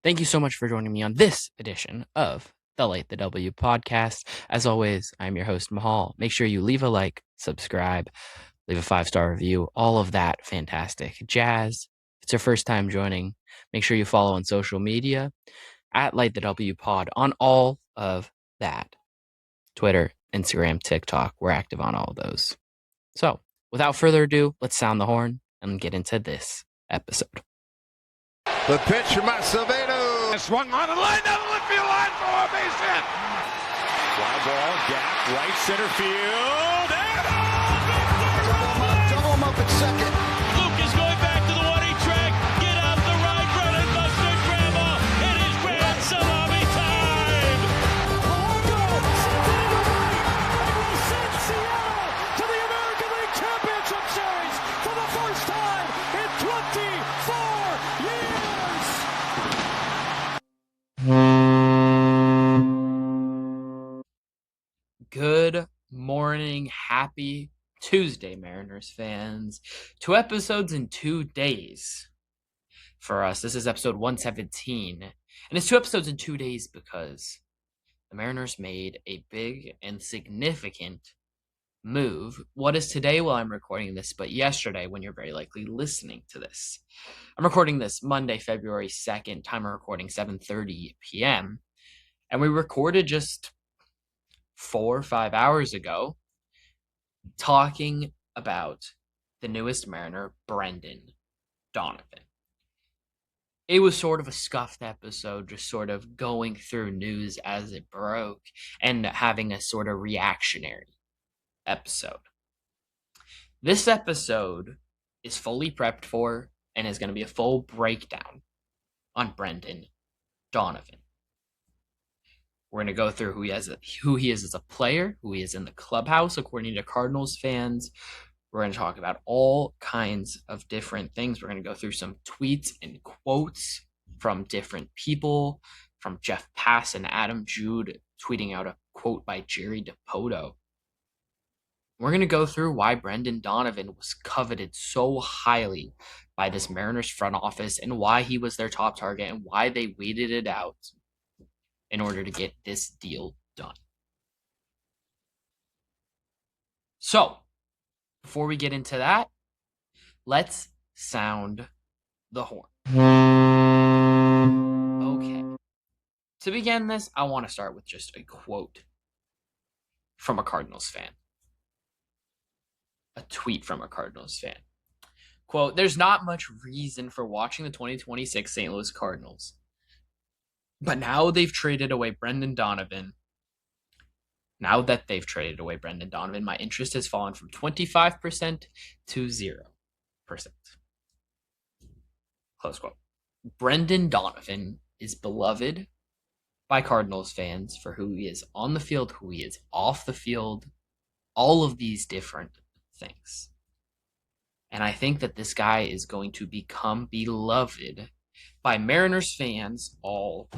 Thank you so much for joining me on this edition of the Late the W podcast. As always, I'm your host, Mahal. Make sure you leave a like, subscribe, leave a 5-star review, all of that fantastic jazz. If it's your first time joining, make sure you follow on social media at Late the W pod on all of that. Twitter, Instagram, TikTok, we're active on all of those. So, without further ado, let's sound the horn and get into this episode. The pitch from Acevedo. Swung on and lined down the left field line for a base hit. Fly ball, gap, right center field. And Double him up at second. Luke is going back to the 1-8 track. Get out the right, Brennan Buster Grandma. It is grand salami time. will send Seattle to the American League Championship Series for the first time in 24 years. Good morning. Happy Tuesday, Mariners fans. 2 episodes in 2 days for us. This is episode 117. And it's 2 episodes in 2 days because the Mariners made a big and significant move. What is today while I'm recording this, but yesterday when you're very likely listening to this. I'm recording this Monday, February 2nd, time of recording 7:30 p.m. And we recorded just 4 or 5 hours ago talking about the newest Mariner, Brendan Donovan. It was sort of a scuffed episode, just sort of going through news as it broke and having a sort of reactionary episode. This episode is fully prepped for and is going to be a full breakdown on Brendan Donovan. We're going to go through who he is as a player, who he is in the clubhouse, according to Cardinals fans. We're going to talk about all kinds of different things. We're going to go through some tweets and quotes from different people, from Jeff Pass and Adam Jude tweeting out a quote by Jerry DePoto. We're going to go through why Brendan Donovan was coveted so highly by this Mariners front office and why he was their top target and why they waited it out in order to get this deal done. So, before we get into that, let's sound the horn. Okay. To begin this, I want to start with just a quote from a Cardinals fan. A tweet from a Cardinals fan. Quote, "There's not much reason for watching the 2026 St. Louis Cardinals. But now they've traded away Brendan Donovan. Now that they've traded away Brendan Donovan, my interest has fallen from 25% to 0%. Close quote. Brendan Donovan is beloved by Cardinals fans for who he is on the field, who he is off the field, all of these different things. And I think that this guy is going to become beloved by Mariners fans all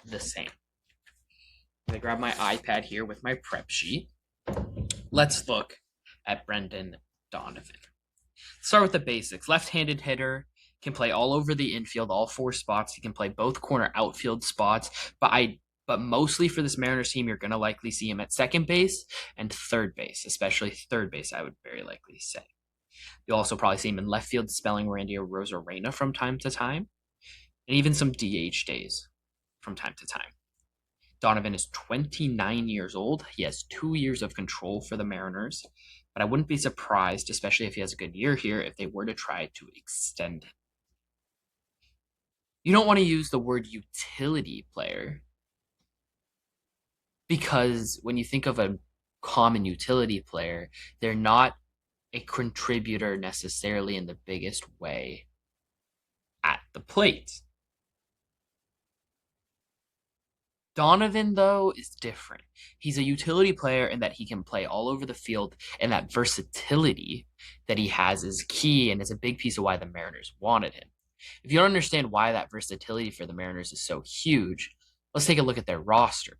the same. I'm going to grab my iPad here with my prep sheet. Let's look at Brendan Donovan. Start with the basics. Left-handed hitter, can play all over the infield, all 4 spots. He can play both corner outfield spots, but mostly for this Mariners team, you're going to likely see him at second base and third base, especially third base, I would very likely say. You'll also probably see him in left field, spelling Randy Rosarena from time to time, and even some DH days from time to time. Donovan is 29 years old. He has 2 years of control for the Mariners, but I wouldn't be surprised, especially if he has a good year here, if they were to try to extend him. You don't want to use the word utility player because when you think of a common utility player, they're not a contributor necessarily in the biggest way at the plate. Donovan, though, is different. He's a utility player in that he can play all over the field, and that versatility that he has is key and is a big piece of why the Mariners wanted him. If you don't understand why that versatility for the Mariners is so huge, let's take a look at their roster.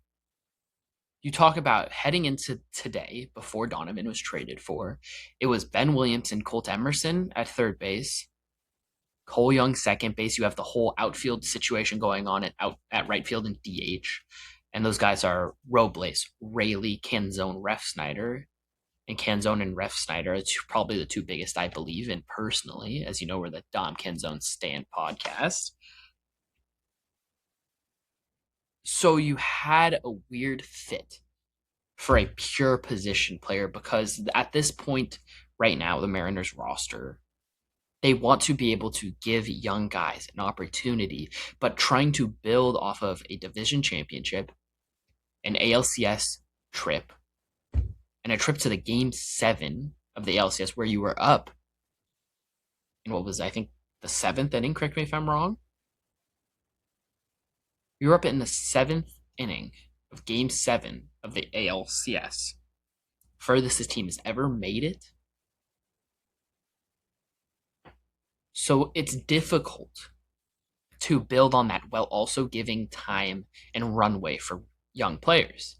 You talk about heading into today, before Donovan was traded for, it was Ben Williams and Colt Emerson at third base, Cole Young second base. You have the whole outfield situation going on at right field and DH. And those guys are Robles, Rayleigh, Canzone, Refsnyder. And Canzone and Refsnyder are probably the two biggest I believe in personally. As you know, we're the Dom Canzone Stand podcast. So you had a weird fit for a pure position player because at this point right now, the Mariners roster, they want to be able to give young guys an opportunity, but trying to build off of a division championship, an ALCS trip, and a trip to the game 7 of the ALCS where you were up in what was, I think, the 7th inning. Correct me if I'm wrong. You were up in the 7th inning of game 7 of the ALCS. Furthest this team has ever made it. So it's difficult to build on that while also giving time and runway for young players.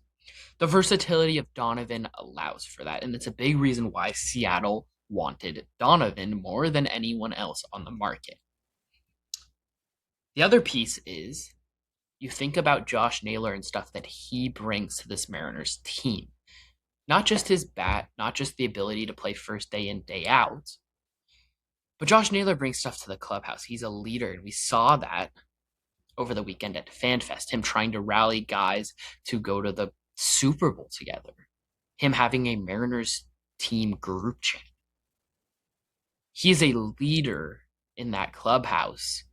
The versatility of Donovan allows for that, and it's a big reason why Seattle wanted Donovan more than anyone else on the market. The other piece is you think about Josh Naylor and stuff that he brings to this Mariners team. Not just his bat, not just the ability to play first day in, day out, but Josh Naylor brings stuff to the clubhouse. He's a leader, and we saw that over the weekend at FanFest, him trying to rally guys to go to the Super Bowl together, him having a Mariners team group chat. He's a leader in that clubhouse.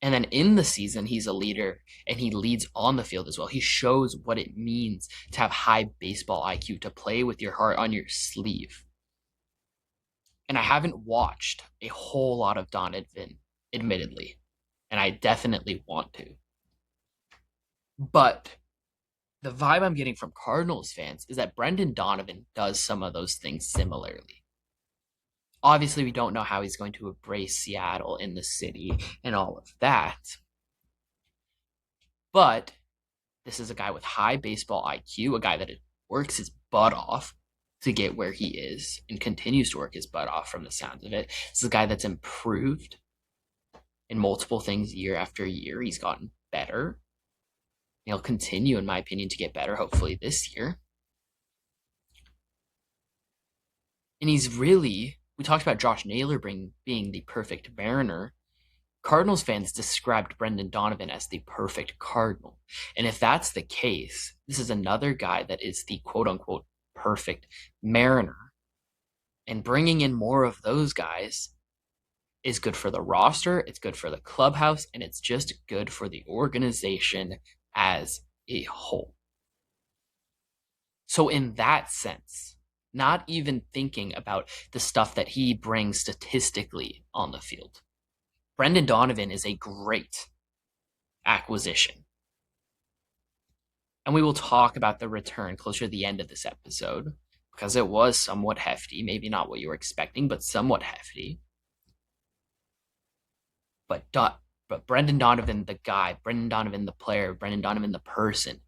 And then in the season, he's a leader, and he leads on the field as well. He shows what it means to have high baseball IQ, to play with your heart on your sleeve. And I haven't watched a whole lot of Donovan, admittedly, and I definitely want to. But the vibe I'm getting from Cardinals fans is that Brendan Donovan does some of those things similarly. Obviously, we don't know how he's going to embrace Seattle in the city and all of that. But this is a guy with high baseball IQ, a guy that works his butt off to get where he is and continues to work his butt off from the sounds of it. This is a guy that's improved in multiple things year after year. He's gotten better. He'll continue, in my opinion, to get better, hopefully this year. And he's really, we talked about Josh Naylor being the perfect Mariner. Cardinals fans described Brendan Donovan as the perfect Cardinal. And if that's the case, this is another guy that is the quote-unquote perfect Mariner. And bringing in more of those guys is good for the roster, it's good for the clubhouse, and it's just good for the organization as a whole. So in that sense, not even thinking about the stuff that he brings statistically on the field, Brendan Donovan is a great acquisition. And we will talk about the return closer to the end of this episode, because it was somewhat hefty. Maybe not what you were expecting, but somewhat hefty. But Brendan Donovan, the guy, Brendan Donovan, the player, Brendan Donovan, the person,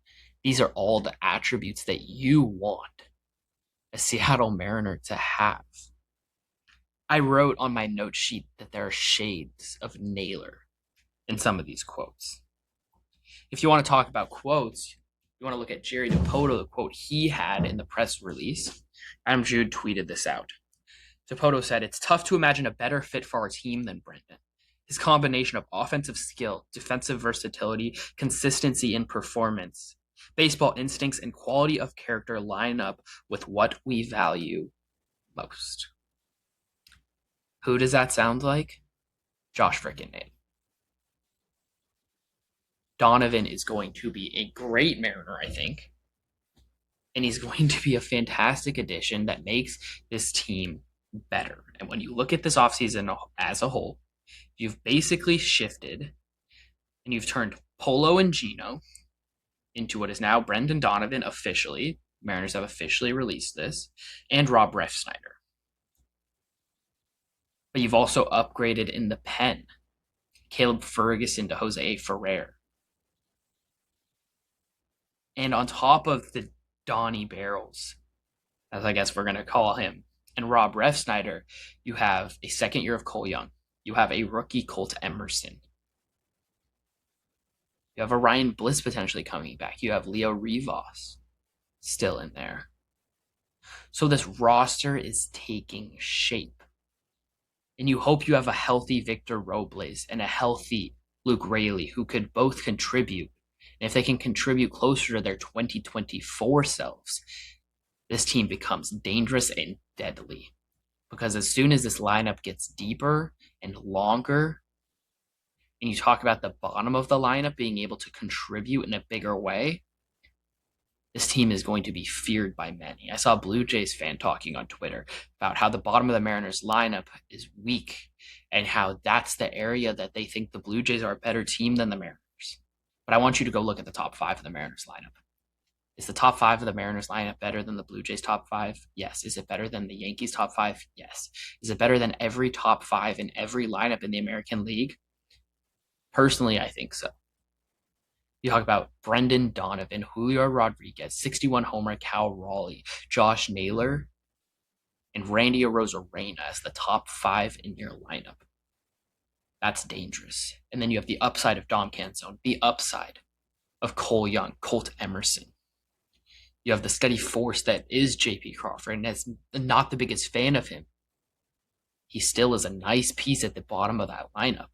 these are all the attributes that you want a Seattle Mariner to have. I wrote on my note sheet that there are shades of Naylor in some of these quotes. If you want to talk about quotes, you want to look at Jerry Dipoto, the quote he had in the press release. Adam Jude tweeted this out. Dipoto said, "It's tough to imagine a better fit for our team than Brendan. His combination of offensive skill, defensive versatility, consistency in performance, baseball instincts, and quality of character line up with what we value most." Who does that sound like? Josh frickin' Naylor. Donovan is going to be a great Mariner, I think. And he's going to be a fantastic addition that makes this team better. And when you look at this offseason as a whole, you've basically shifted and you've turned Polo and Gino into what is now Brendan Donovan officially. Mariners have officially released this, and Rob Refsnyder. But you've also upgraded in the pen, Caleb Ferguson to Jose Ferrer. And on top of the Donnie Barrels, as I guess we're going to call him, and Rob Refsnyder, you have a second year of Cole Young. You have a rookie Colt Emerson. You have a Ryan Bliss potentially coming back. You have Leo Rivas still in there. So this roster is taking shape. And you hope you have a healthy Victor Robles and a healthy Luke Raley who could both contribute. And if they can contribute closer to their 2024 selves, this team becomes dangerous and deadly. Because as soon as this lineup gets deeper and longer, and you talk about the bottom of the lineup being able to contribute in a bigger way, this team is going to be feared by many. I saw a Blue Jays fan talking on Twitter about how the bottom of the Mariners lineup is weak and how that's the area that they think the Blue Jays are a better team than the Mariners. But I want you to go look at the top 5 of the Mariners lineup. Is the top 5 of the Mariners lineup better than the Blue Jays top 5? Yes. Is it better than the Yankees top 5? Yes. Is it better than every top 5 in every lineup in the American League? Personally, I think so. You talk about Brendan Donovan, Julio Rodriguez, 61 homer, Cal Raleigh, Josh Naylor, and Randy Arozarena as the top 5 in your lineup. That's dangerous. And then you have the upside of Dom Canzone, the upside of Cole Young, Colt Emerson. You have the steady force that is J.P. Crawford, and as not the biggest fan of him, he still is a nice piece at the bottom of that lineup.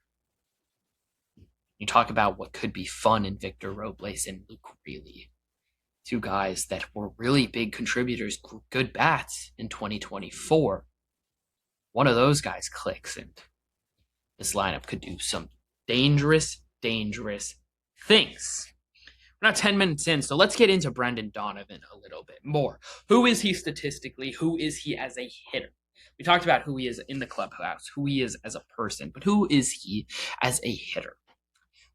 You talk about what could be fun in Victor Robles and Luke Raley. 2 guys that were really big contributors, good bats in 2024. One of those guys clicks, and this lineup could do some dangerous, dangerous things. We're not 10 minutes in, so let's get into Brendan Donovan a little bit more. Who is he statistically? Who is he as a hitter? We talked about who he is in the clubhouse, who he is as a person, but who is he as a hitter?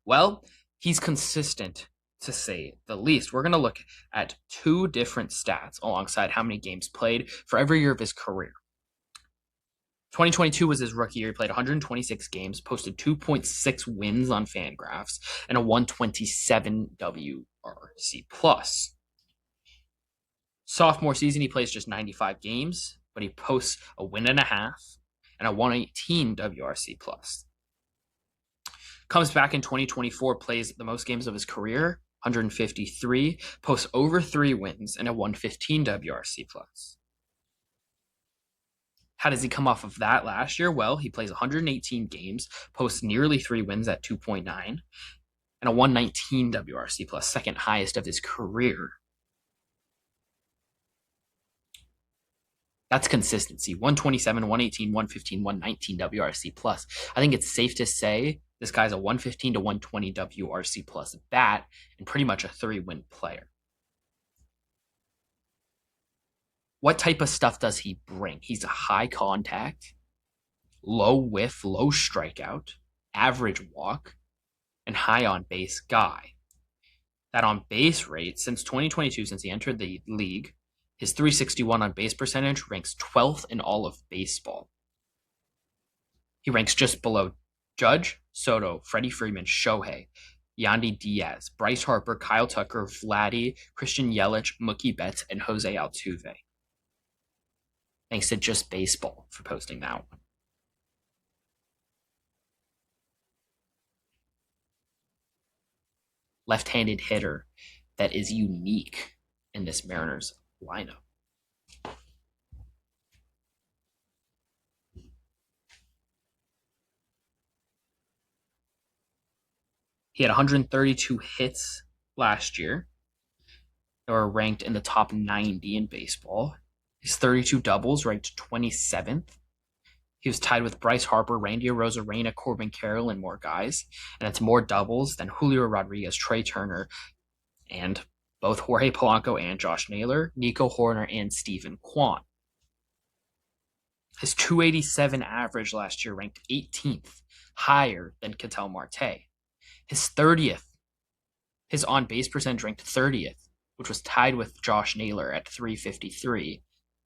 Well, he's consistent, to say the least. We're going to look at 2 different stats alongside how many games played for every year of his career. 2022 was his rookie year. He played 126 games, posted 2.6 wins on Fangraphs, and a 127 WRC+. Sophomore season, he plays just 95 games, but he posts a win and a half and a 118 WRC+. Comes back in 2024, plays the most games of his career, 153, posts over 3 wins and a 115 WRC+. How does he come off of that last year? Well, he plays 118 games, posts nearly 3 wins at 2.9, and a 119 WRC+, second highest of his career. That's consistency. 127, 118, 115, 119 WRC+. I think it's safe to say this guy's a 115 to 120 WRC+ bat and pretty much a 3-win player. What type of stuff does he bring? He's a high contact, low whiff, low strikeout, average walk, and high on base guy. That on base rate since 2022, since he entered the league, his 361 on base percentage ranks 12th in all of baseball. He ranks just below Judge, Soto, Freddie Freeman, Shohei, Yandy Diaz, Bryce Harper, Kyle Tucker, Vladdy, Christian Yelich, Mookie Betts, and Jose Altuve. Thanks to Just Baseball for posting that one. Left-handed hitter that is unique in this Mariners lineup. He had 132 hits last year that were ranked in the top 90 in baseball. His 32 doubles ranked 27th. He was tied with Bryce Harper, Randy Arozarena, Corbin Carroll, and more guys. And that's more doubles than Julio Rodriguez, Trey Turner, and both Jorge Polanco and Josh Naylor, Nico Horner, and Stephen Kwan. His 287 average last year ranked 18th, higher than Ketel Marte. His on-base percentage ranked 30th, which was tied with Josh Naylor at 353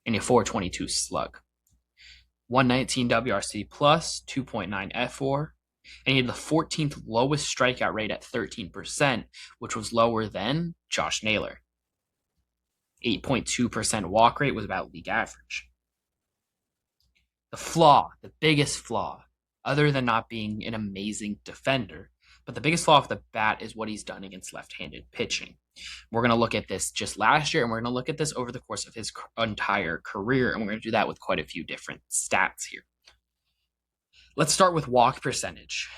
and a 422 slug. 119 WRC+, 2.9 F4, and he had the 14th lowest strikeout rate at 13%, which was lower than Josh Naylor. 8.2% walk rate was about league average. the biggest flaw, other than not being an amazing defender, but the biggest flaw off the bat is what he's done against left-handed pitching. We're going to look at this just last year, and we're going to look at this over the course of his entire career, and we're going to do that with quite a few different stats here. Let's start with walk percentage.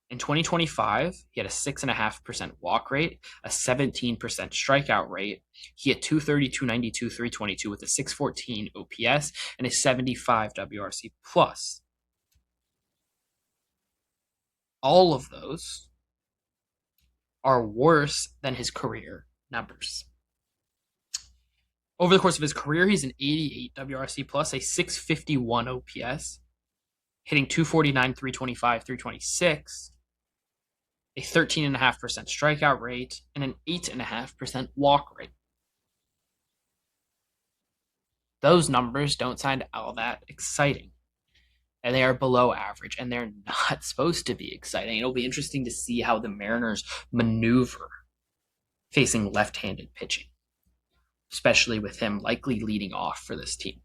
In 2025, he had a 6.5% walk rate, a 17% strikeout rate. He had 230, 292, 322 with a 614 OPS and a 75 WRC plus. All of those are worse than his career numbers. Over the course of his career, he's an 88 WRC plus, a 651 OPS, hitting 249, 325, 326, a 13.5% strikeout rate, and an 8.5% walk rate. Those numbers don't sound all that exciting. And they are below average, and they're not supposed to be exciting. It'll be interesting to see how the Mariners maneuver facing left-handed pitching, especially with him likely leading off for this team.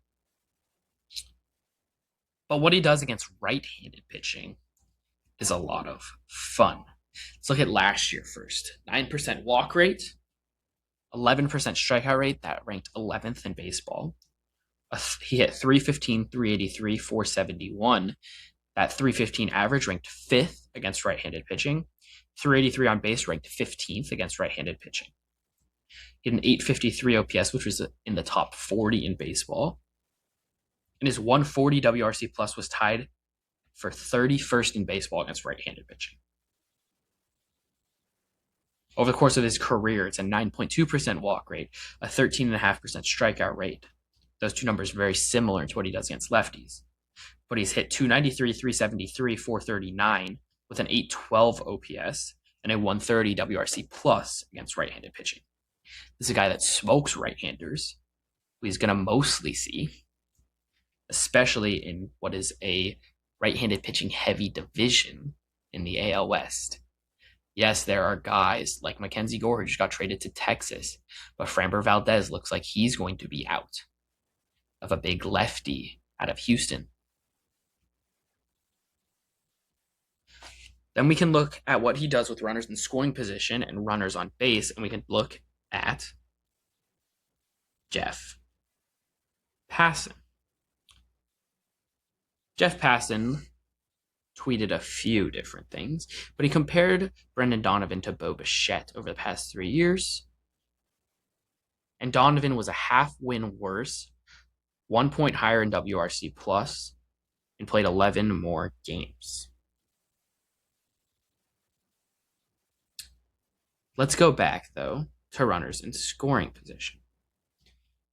But what he does against right-handed pitching is a lot of fun. Let's look at last year first. 9% walk rate, 11% strikeout rate, that ranked 11th in baseball. He hit 315, 383, 471. That 315 average ranked 5th against right-handed pitching. 383 on base ranked 15th against right-handed pitching. He had an 853 OPS, which was in the top 40 in baseball. And his 140 WRC plus was tied for 31st in baseball against right-handed pitching. Over the course of his career, it's a 9.2% walk rate, a 13.5% strikeout rate. Those two numbers are very similar to what he does against lefties. But he's hit 293, 373, 439 with an 812 OPS and a 130 WRC plus against right-handed pitching. This is a guy that smokes right-handers, who he's going to mostly see, especially in what is a right-handed pitching heavy division in the AL West. Yes, there are guys like Mackenzie Gore who just got traded to Texas, but Framber Valdez looks like he's going to be out of a big lefty out of Houston. Then we can look at what he does with runners in scoring position and runners on base, and we can look at Jeff Passan. Jeff Passan tweeted a few different things, but he compared Brendan Donovan to Bo Bichette over the past 3 years. And Donovan was a half win worse, 1 point higher in WRC plus, and played 11 more games. Let's go back, though, to runners in scoring position.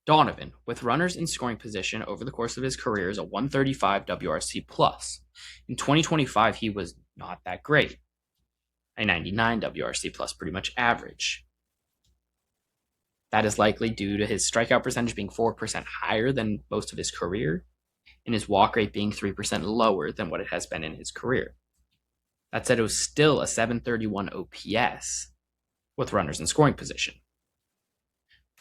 Donovan, with runners in scoring position over the course of his career, is a 135 WRC plus. In 2025, he was not that great. A 99 WRC plus, pretty much average. That is likely due to his strikeout percentage being 4% higher than most of his career, and his walk rate being 3% lower than what it has been in his career. That said, it was still a 731 OPS with runners in scoring position.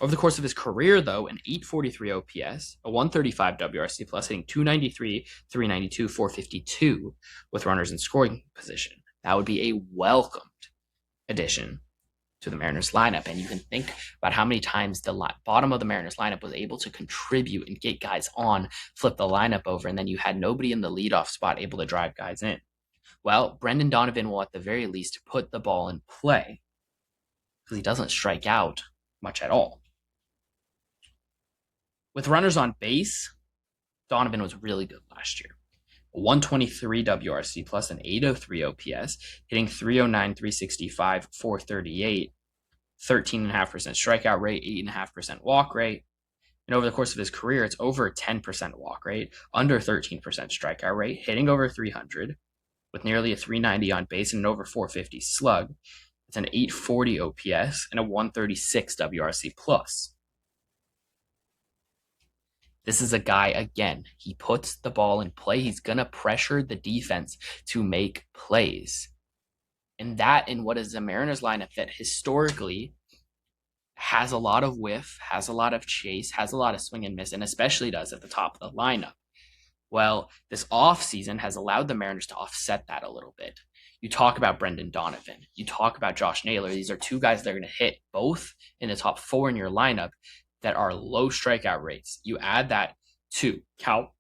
Over the course of his career, though, an 843 OPS, a 135 WRC plus, hitting 293, 392, 452 with runners in scoring position. That would be a welcomed addition to the Mariners lineup. And you can think about how many times the bottom of the Mariners lineup was able to contribute and get guys on, flip the lineup over, and then you had nobody in the leadoff spot able to drive guys in. Well, Brendan Donovan will at the very least put the ball in play because he doesn't strike out much at all. With runners on base, Donovan was really good last year. A 123 WRC plus, an 803 OPS, hitting 309, 365, 438, 13.5% strikeout rate, 8.5% walk rate. And over the course of his career, it's over a 10% walk rate, under 13% strikeout rate, hitting over 300, with nearly a 390 on base and an over 450 slug. It's an 840 OPS and a 136 WRC plus. This is a guy, again, he puts the ball in play. He's going to pressure the defense to make plays. And that in what is a Mariners lineup that historically has a lot of whiff, has a lot of chase, has a lot of swing and miss, and especially does at the top of the lineup. Well, this offseason has allowed the Mariners to offset that a little bit. You talk about Brendan Donovan. You talk about Josh Naylor. These are two guys that are going to hit both in the top 4 in your lineup that are low strikeout rates. You add that to Cal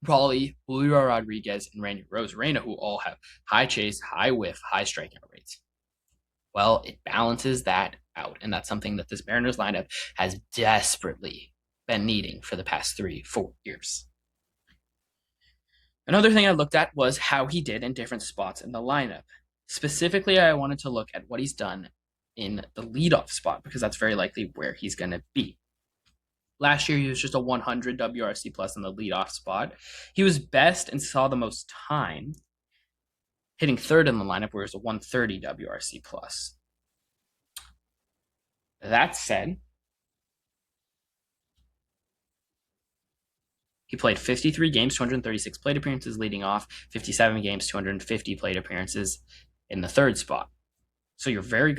Raleigh, Julio Rodriguez, and Randy Rosarena, who all have high chase, high whiff, high strikeout rates. Well, it balances that out, and that's something that this Mariners lineup has desperately been needing for the past 3-4 years. Another thing I looked at was how he did in different spots in the lineup. Specifically, I wanted to look at what he's done in the leadoff spot because that's very likely where he's going to be. Last year, he was just a 100 WRC plus in the leadoff spot. He was best and saw the most time hitting third in the lineup, where it was a 130 WRC plus. That said, he played 53 games, 236 plate appearances leading off, 57 games, 250 plate appearances in the third spot. So you're very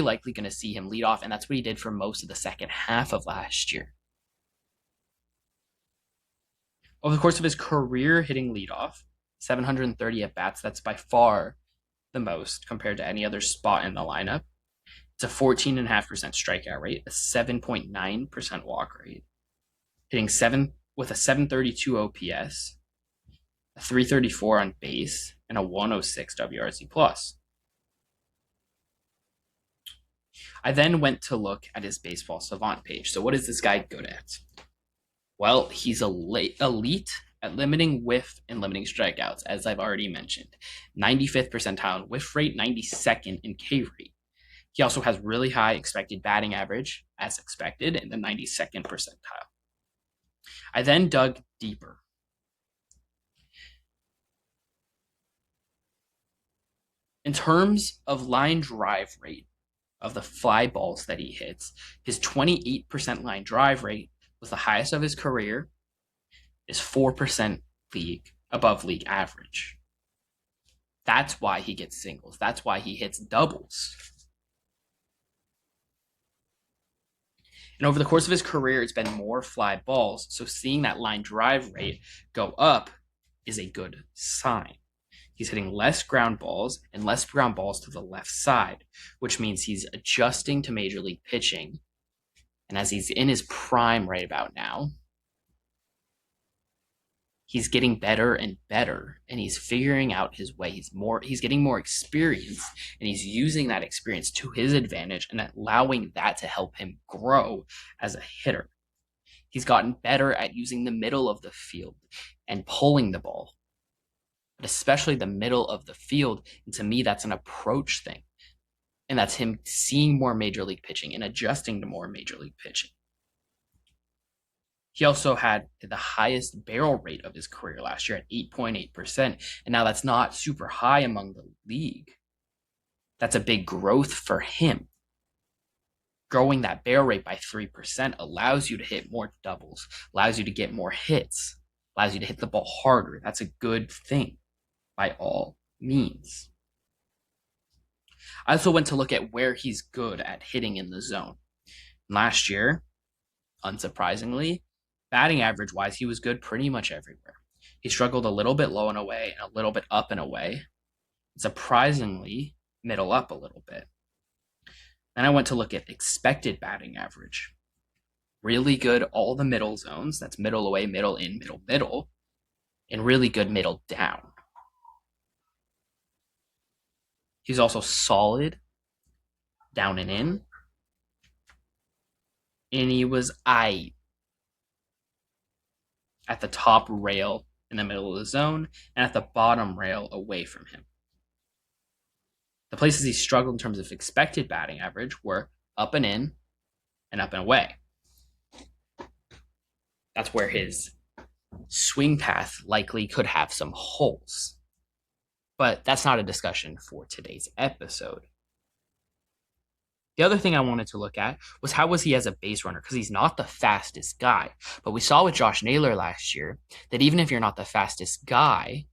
likely going to see him lead off, and that's what he did for most of the second half of last year. Over the course of his career hitting leadoff, 730 at-bats, that's by far the most compared to any other spot in the lineup. It's a 14.5% strikeout rate, a 7.9% walk rate, hitting with a 732 OPS, a 334 on base, and a 106 WRC plus. I then went to look at his Baseball Savant page. So what is this guy good at? Well, he's elite at limiting whiff and limiting strikeouts, as I've already mentioned. 95th percentile in whiff rate, 92nd in K rate. He also has really high expected batting average, as expected, in the 92nd percentile. I then dug deeper. In terms of line drive rate of the fly balls that he hits, his 28% line drive rate was the highest of his career, is 4% above league average. That's why he gets singles. That's why he hits doubles. And over the course of his career, it's been more fly balls. So seeing that line drive rate go up is a good sign. He's hitting less ground balls and less ground balls to the left side, which means he's adjusting to major league pitching. And as he's in his prime right about now, he's getting better and better, and he's figuring out his way. He's getting more experience, and he's using that experience to his advantage and allowing that to help him grow as a hitter. He's gotten better at using the middle of the field and pulling the ball, but especially the middle of the field. And to me, that's an approach thing. And that's him seeing more major league pitching and adjusting to more major league pitching. He also had the highest barrel rate of his career last year at 8.8%. And now that's not super high among the league. That's a big growth for him. Growing that barrel rate by 3% allows you to hit more doubles, allows you to get more hits, allows you to hit the ball harder. That's a good thing by all means. I also went to look at where he's good at hitting in the zone. Last year, unsurprisingly, batting average-wise, he was good pretty much everywhere. He struggled a little bit low and away and a little bit up and away. Surprisingly, middle up a little bit. Then I went to look at expected batting average. Really good all the middle zones. That's middle away, middle in, middle, and really good middle down. He's also solid down and in. And he was at the top rail in the middle of the zone and at the bottom rail away from him. The places he struggled in terms of expected batting average were up and in and up and away. That's where his swing path likely could have some holes. But that's not a discussion for today's episode. The other thing I wanted to look at was how was he as a base runner, because he's not the fastest guy. But we saw with Josh Naylor last year that even if you're not the fastest guy,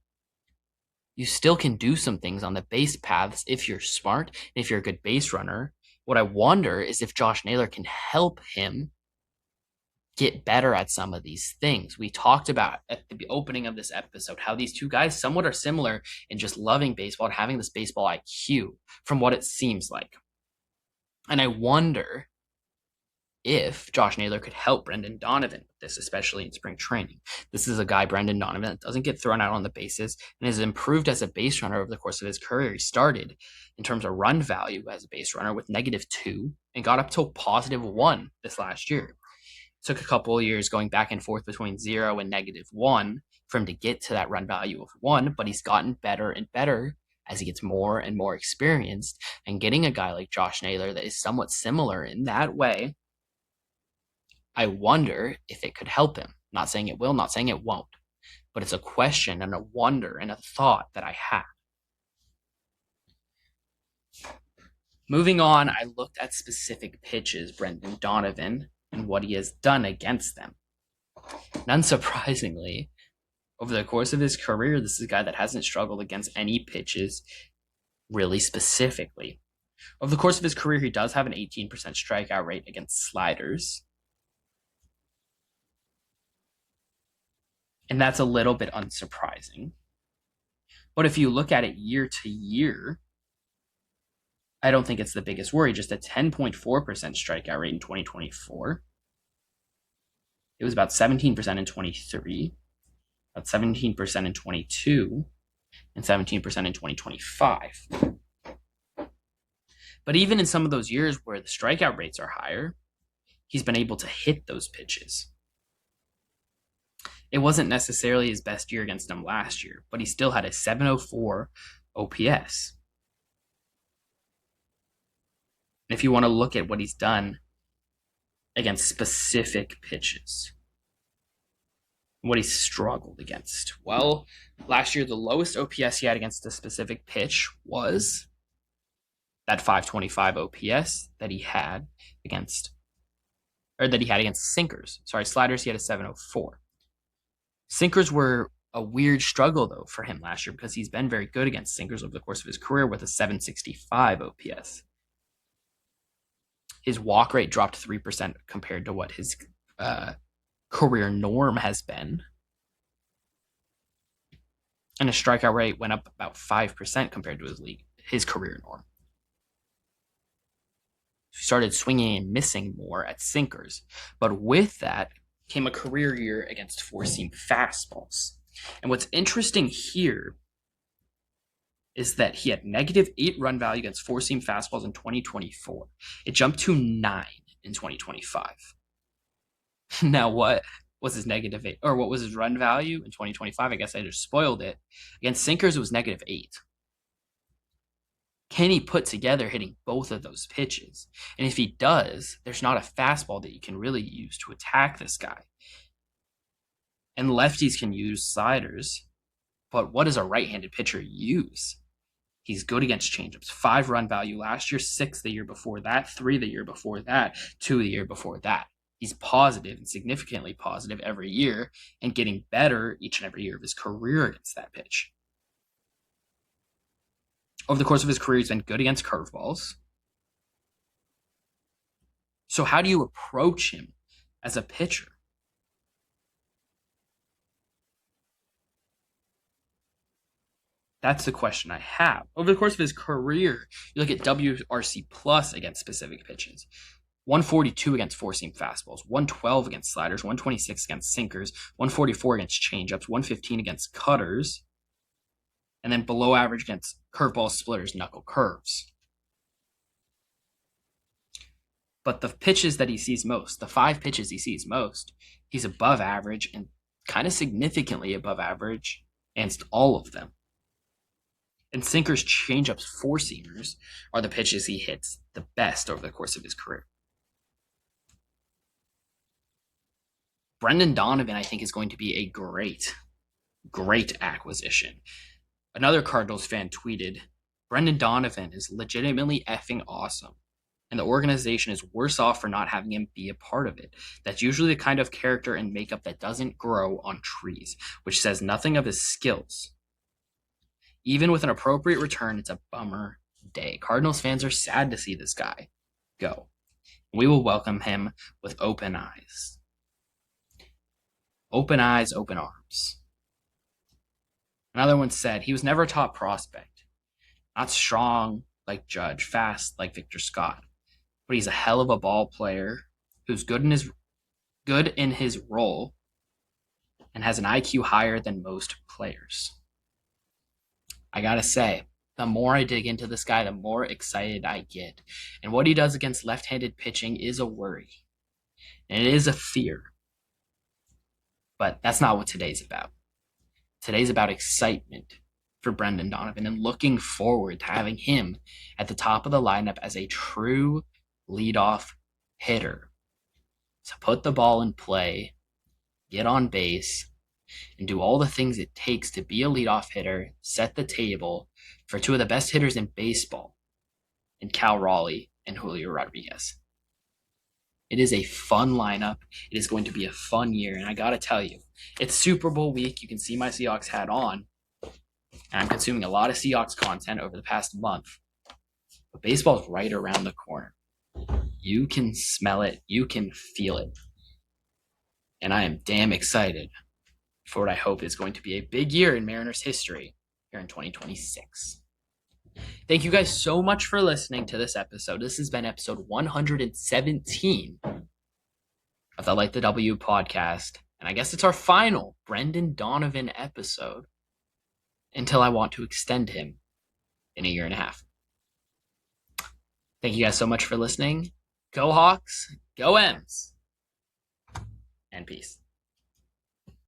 you still can do some things on the base paths if you're smart, and if you're a good base runner. What I wonder is if Josh Naylor can help him get better at some of these things. We talked about at the opening of this episode how these two guys somewhat are similar in just loving baseball and having this baseball IQ from what it seems like. And I wonder if Josh Naylor could help Brendan Donovan with this, especially in spring training. This is a guy, Brendan Donovan, that doesn't get thrown out on the bases and has improved as a base runner over the course of his career. He started in terms of run value as a base runner with -2 and got up to +1 this last year. Took a couple of years going back and forth between 0 and -1 for him to get to that run value of 1, but he's gotten better and better as he gets more and more experienced. And getting a guy like Josh Naylor that is somewhat similar in that way, I wonder if it could help him. Not saying it will, not saying it won't, but it's a question and a wonder and a thought that I have. Moving on, I looked at specific pitches, Brendan Donovan, and what he has done against them. And unsurprisingly, over the course of his career, this is a guy that hasn't struggled against any pitches really specifically. Over the course of his career, he does have an 18% strikeout rate against sliders. And that's a little bit unsurprising. But if you look at it year to year, I don't think it's the biggest worry. Just a 10.4% strikeout rate in 2024. It was about 17% in 23, about 17% in 22, and 17% in 2025. But even in some of those years where the strikeout rates are higher, he's been able to hit those pitches. It wasn't necessarily his best year against them last year, but he still had a 704 OPS. And if you want to look at what he's done against specific pitches, what he struggled against. Well, last year, the lowest OPS he had against a specific pitch was that 525 OPS that he had against sinkers. Sorry, sliders, he had a 704. Sinkers were a weird struggle, though, for him last year because he's been very good against sinkers over the course of his career with a 765 OPS. His walk rate dropped 3% compared to what his career norm has been. And his strikeout rate went up about 5% compared to his career norm. He started swinging and missing more at sinkers. But with that came a career year against four-seam fastballs. And what's interesting here is that he had -8 run value against four-seam fastballs in 2024. It jumped to 9 in 2025. Now, what was his -8, or what was his run value in 2025? I guess I just spoiled it. Against sinkers, it was -8. Can he put together hitting both of those pitches? And if he does, there's not a fastball that you can really use to attack this guy. And lefties can use sliders, but what does a right-handed pitcher use? He's good against changeups. 5 run value last year, 6 the year before that, 3 the year before that, 2 the year before that. He's positive and significantly positive every year and getting better each and every year of his career against that pitch. Over the course of his career, he's been good against curveballs. So how do you approach him as a pitcher? That's the question I have. Over the course of his career, you look at WRC plus against specific pitches. 142 against four-seam fastballs, 112 against sliders, 126 against sinkers, 144 against changeups, 115 against cutters, and then below average against curveballs, splitters, knuckle curves. But the pitches that he sees most, the 5 pitches he sees most, he's above average and kind of significantly above average against all of them. And sinkers, changeups, four-seamers are the pitches he hits the best over the course of his career. Brendan Donovan, I think, is going to be a great acquisition. Another Cardinals fan tweeted, Brendan Donovan is legitimately effing awesome, and the organization is worse off for not having him be a part of it. That's usually the kind of character and makeup that doesn't grow on trees, which says nothing of his skills. Even with an appropriate return, it's a bummer day. Cardinals fans are sad to see this guy go. We will welcome him with open eyes. Open eyes, open arms. Another one said he was never a top prospect. Not strong like Judge, fast like Victor Scott, but he's a hell of a ball player who's good in his role and has an IQ higher than most players. I gotta say, the more I dig into this guy, the more excited I get. And what he does against left-handed pitching is a worry. And it is a fear. But that's not what today's about. Today's about excitement for Brendan Donovan and looking forward to having him at the top of the lineup as a true leadoff hitter. So put the ball in play, get on base, and do all the things it takes to be a leadoff hitter, set the table for two of the best hitters in baseball in Cal Raleigh and Julio Rodriguez. It is a fun lineup. It is going to be a fun year, and I gotta tell you, it's Super Bowl week. You can see my Seahawks hat on, and I'm consuming a lot of Seahawks content over the past month. But baseball's right around the corner. You can smell it. You can feel it. And I am damn excited for what I hope is going to be a big year in Mariners history here in 2026. Thank you guys so much for listening to this episode. This has been episode 117 of the Like the W podcast. And I guess it's our final Brendan Donovan episode until I want to extend him in a year and a half. Thank you guys so much for listening. Go Hawks, go M's, and peace.